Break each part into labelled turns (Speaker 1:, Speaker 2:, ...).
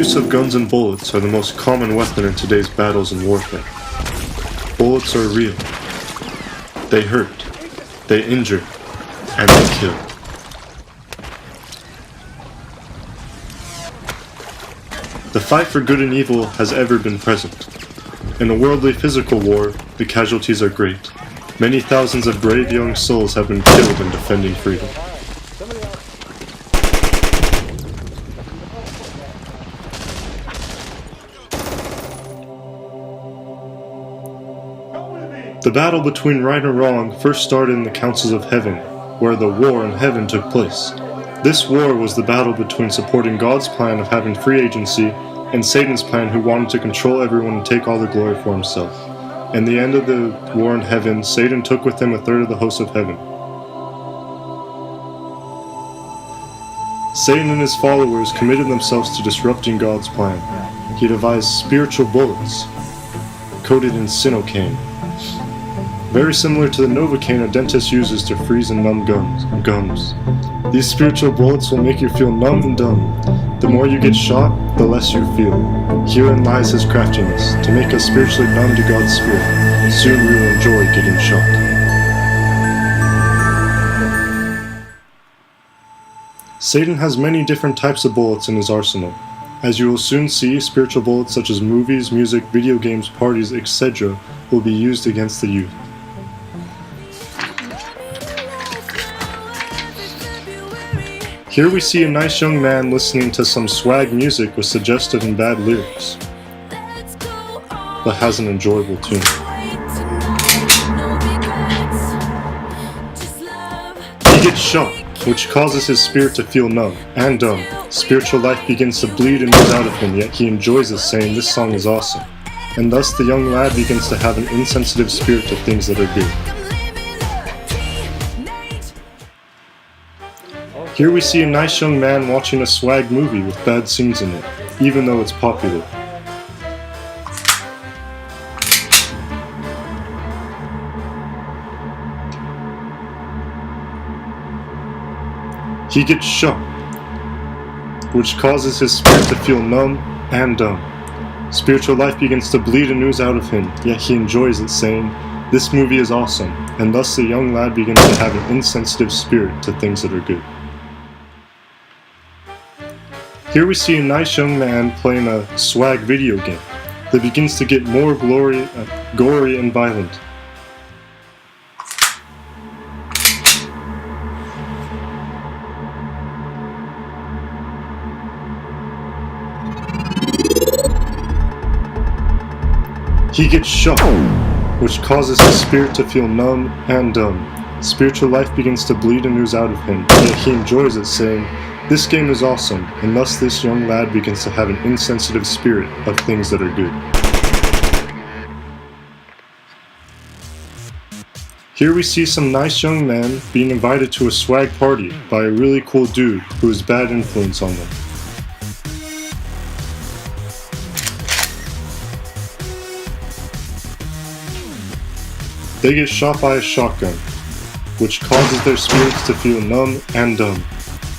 Speaker 1: use of guns and bullets are the most common weapon in today's battles and warfare. Bullets are real. They hurt, they injure, and they kill. The fight for good and evil has ever been present. In a worldly physical war, the casualties are great. Many thousands of brave young souls have been killed in defending freedom. The battle between right and wrong first started in the councils of heaven, where the war in heaven took place. This war was the battle between supporting God's plan of having free agency and Satan's plan, who wanted to control everyone and take all the glory for himself. In the end of the war in heaven, Satan took with him a third of the hosts of heaven. Satan and his followers committed themselves to disrupting God's plan. He devised spiritual bullets, coated in sinocaine, very similar to the Novocaine a dentist uses to freeze and numb gums. These spiritual bullets will make you feel numb and dumb. The more you get shot, the less you feel. Herein lies his craftiness, to make us spiritually numb to God's Spirit. Soon we will enjoy getting shot. Satan has many different types of bullets in his arsenal. As you will soon see, spiritual bullets such as movies, music, video games, parties, etc. will be used against the youth. Here we see a nice young man listening to some swag music with suggestive and bad lyrics, but has an enjoyable tune. He gets shot, which causes his spirit to feel numb and dumb. Spiritual life begins to bleed and ooze out of him, yet he enjoys it, saying, "This song is awesome." And thus the young lad begins to have an insensitive spirit to things that are good. Here we see a nice young man watching a swag movie with bad scenes in it, even though it's popular. He gets shot, which causes his spirit to feel numb and dumb. Spiritual life begins to bleed and ooze out of him, yet he enjoys it, saying, "This movie is awesome," and thus the young lad begins to have an insensitive spirit to things that are good. Here we see a nice young man playing a swag video game that begins to get more gory and violent. He gets shot, which causes his spirit to feel numb and dumb. Spiritual life begins to bleed and ooze out of him, yet he enjoys it, saying, "This game is awesome," and thus this young lad begins to have an insensitive spirit of things that are good. Here we see some nice young men being invited to a swag party by a really cool dude who is bad influence on them. They get shot by a shotgun, which causes their spirits to feel numb and dumb.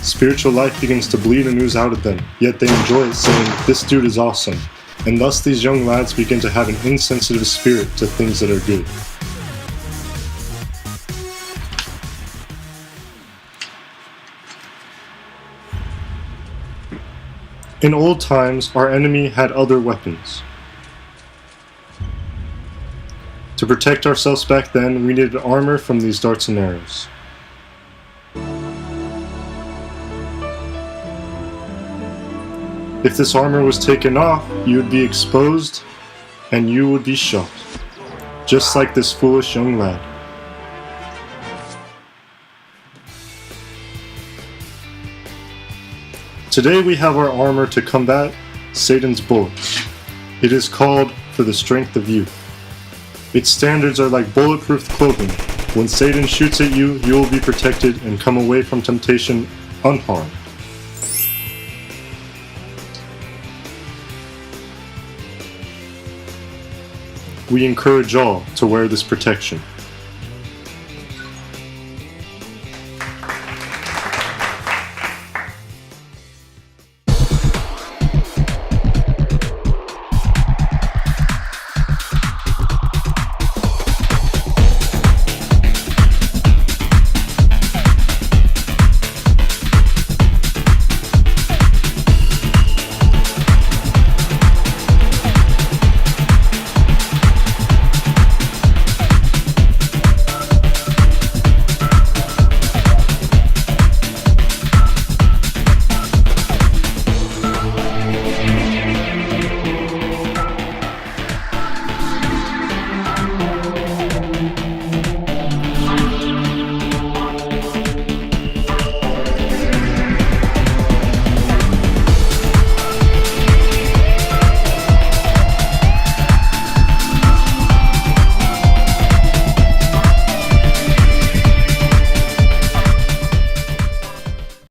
Speaker 1: Spiritual life begins to bleed and ooze out of them, yet they enjoy it, saying, "This dude is awesome," and thus these young lads begin to have an insensitive spirit to things that are good. In old times, our enemy had other weapons. To protect ourselves back then, we needed armor from these darts and arrows. If this armor was taken off, you would be exposed and you would be shot, just like this foolish young lad. Today we have our armor to combat Satan's bullets. It is called For the Strength of Youth. Its standards are like bulletproof clothing. When Satan shoots at you, you will be protected and come away from temptation unharmed. We encourage all to wear this protection.